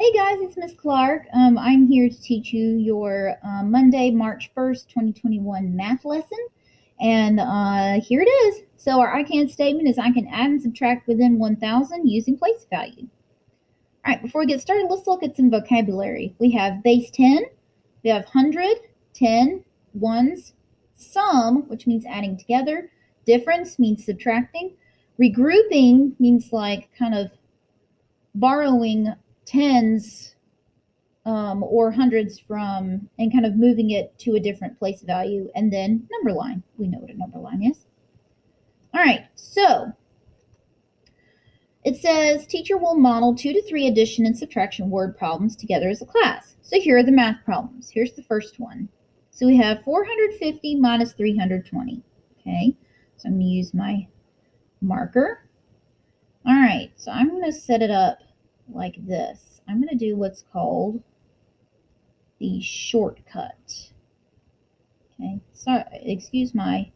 Hey guys, it's Miss Clark. I'm here to teach you your Monday, March 1st, 2021 math lesson. And here it is. So our I can statement is I can add and subtract within 1,000 using place value. All right, before we get started, let's look at some vocabulary. We have base 10, we have 100, 10, ones, sum, which means adding together, difference means subtracting, regrouping means like kind of borrowing tens or hundreds from and kind of moving it to a different place value, and then number line. We know what a number line is. All right, so it says teacher will model 2 to 3 addition and subtraction word problems together as a class. So here are the math problems. Here's the first one. So we have 450 minus 320. Okay, so I'm going to use my marker. All right, so I'm going to set it up like this. I'm going to do what's called the shortcut. Okay, so excuse my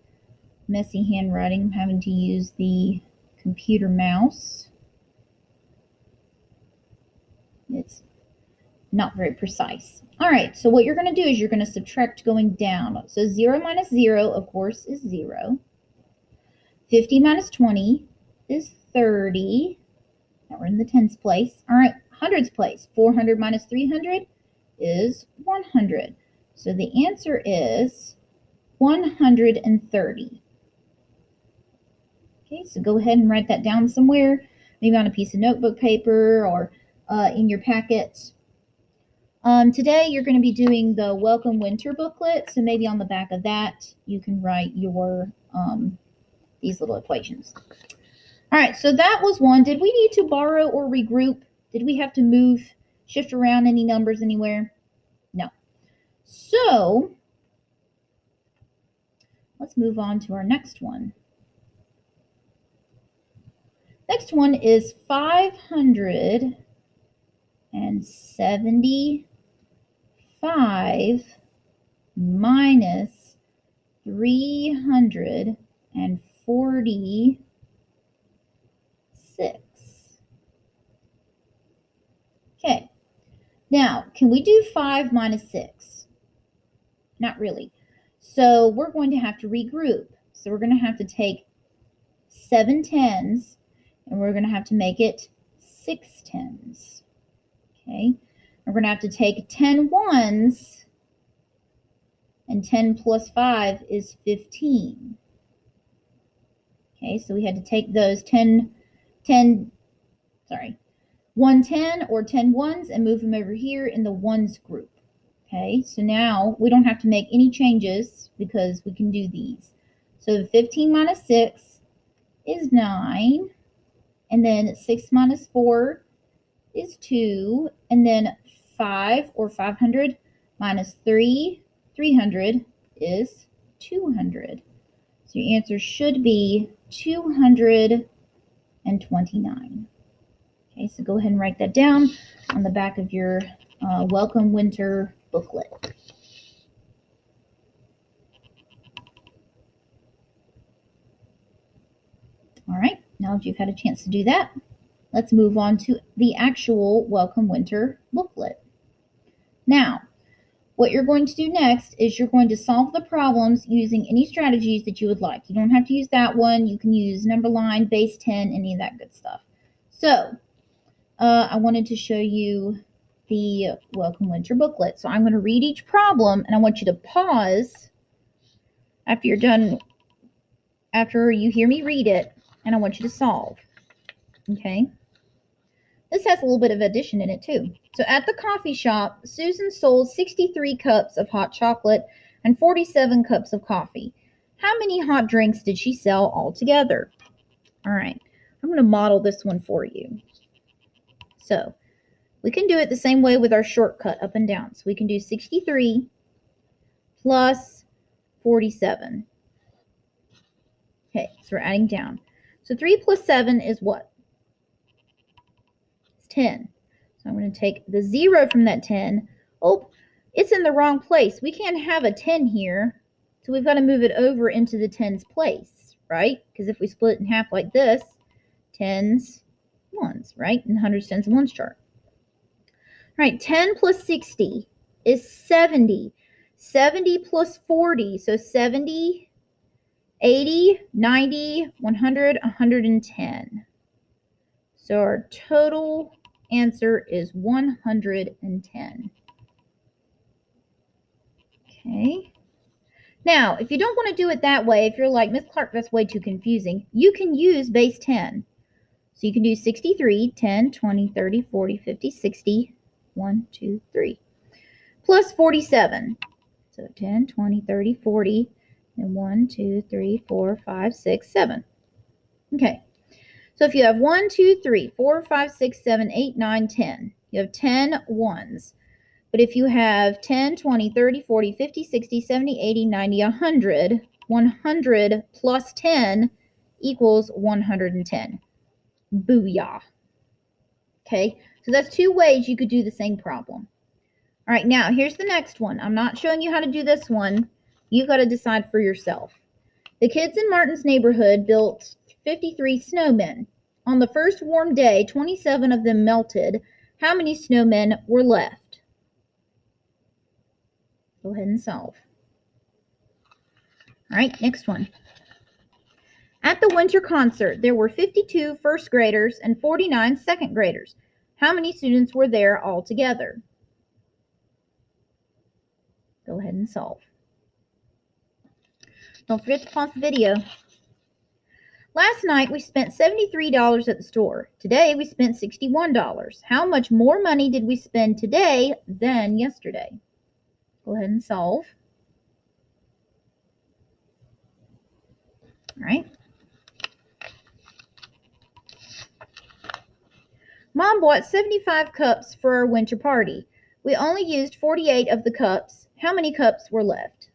messy handwriting. I'm having to use the computer mouse. It's not very precise. All right, so what you're going to do is you're going to subtract going down. So 0 minus 0, of course, is 0. 50 minus 20 is 30. Now we're in the tens place. All right, hundreds place. 400 minus 300 is 100. So the answer is 130. Okay, so go ahead and write that down somewhere, maybe on a piece of notebook paper or in your packet. Today you're going to be doing the Welcome Winter booklet, so maybe on the back of that you can write your these little equations. All right, so that was one. Did we need to borrow or regroup? Did we have to move, shift around any numbers anywhere? No. So let's move on to our next one. Next one is 575 minus 346. Okay, now can we do 5 minus 6? Not really. So we're going to have to regroup. So we're going to have to take 7 tens and we're going to have to make it 6 tens. Okay, we're going to have to take 10 ones, and 10 plus 5 is 15. Okay, so we had to take those 110 or 10 ones and move them over here in the ones group. Okay, so now we don't have to make any changes because we can do these. So 15 minus 6 is 9, and then 6 minus 4 is 2, and then 5 or 500 minus 300 is 200. So your answer should be 229. Okay, so go ahead and write that down on the back of your Welcome Winter booklet. All right, now that you've had a chance to do that, let's move on to the actual Welcome Winter booklet. Now, what you're going to do next is you're going to solve the problems using any strategies that you would like. You don't have to use that one. You can use number line, base 10, any of that good stuff. So, I wanted to show you the Welcome Winter booklet. So I'm going to read each problem, and I want you to pause after you're done, after you hear me read it, and I want you to solve. Okay? This has a little bit of addition in it too. So at the coffee shop, Susan sold 63 cups of hot chocolate and 47 cups of coffee. How many hot drinks did she sell altogether? All right, I'm going to model this one for you. So we can do it the same way with our shortcut up and down. So we can do 63 plus 47. Okay, so we're adding down. So 3 plus 7 is what? 10. So I'm going to take the 0 from that 10. Oh, it's in the wrong place. We can't have a 10 here. So we've got to move it over into the tens place, right? Because if we split it in half like this, tens, ones, right? In hundreds, tens, and ones chart. right, 10 plus 60 is 70. 70 plus 40, so 70, 80, 90, 100, 110. So our total answer is 110. Okay. Now, if you don't want to do it that way, if you're like, Miss Clark, that's way too confusing, you can use base 10. So you can do 63, 10, 20, 30, 40, 50, 60, 1, 2, 3. Plus 47. So 10, 20, 30, 40, and 1, 2, 3, 4, 5, 6, 7. Okay. So if you have 1, 2, 3, 4, 5, 6, 7, 8, 9, 10, you have 10 ones. But if you have 10, 20, 30, 40, 50, 60, 70, 80, 90, 100, 100 plus 10 equals 110. Booyah. Okay, so that's two ways you could do the same problem. All right, now here's the next one. I'm not showing you how to do this one. You've got to decide for yourself. The kids in Martin's neighborhood built 53 snowmen. On the first warm day, 27 of them melted. How many snowmen were left? Go ahead and solve. All right, next one. At the winter concert, there were 52 first graders and 49 second graders. How many students were there altogether? Go ahead and solve. Don't forget to pause the video. Last night, we spent $73 at the store. Today, we spent $61. How much more money did we spend today than yesterday? Go ahead and solve. All right. Mom bought 75 cups for our winter party. We only used 48 of the cups. How many cups were left?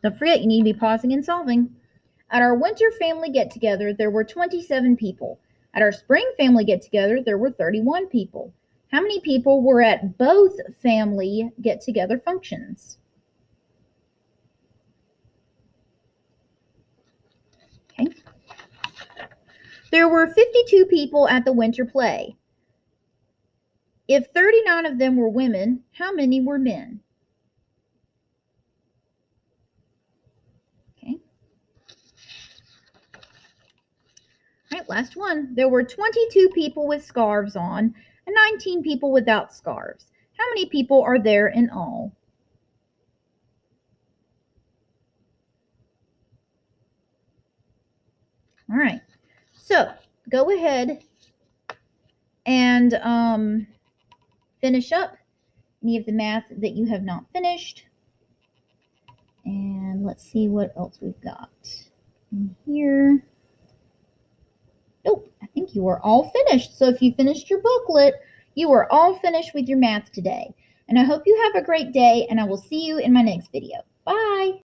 Don't forget, you need to be pausing and solving. At our winter family get-together, there were 27 people. At our spring family get-together, there were 31 people. How many people were at both family get-together functions? Okay. There were 52 people at the winter play. If 39 of them were women, how many were men? Okay. All right, last one. There were 22 people with scarves on and 19 people without scarves. How many people are there in all? All right. So go ahead and finish up any of the math that you have not finished. And let's see what else we've got in here. Nope, I think you are all finished. So if you finished your booklet, you are all finished with your math today. And I hope you have a great day, and I will see you in my next video. Bye.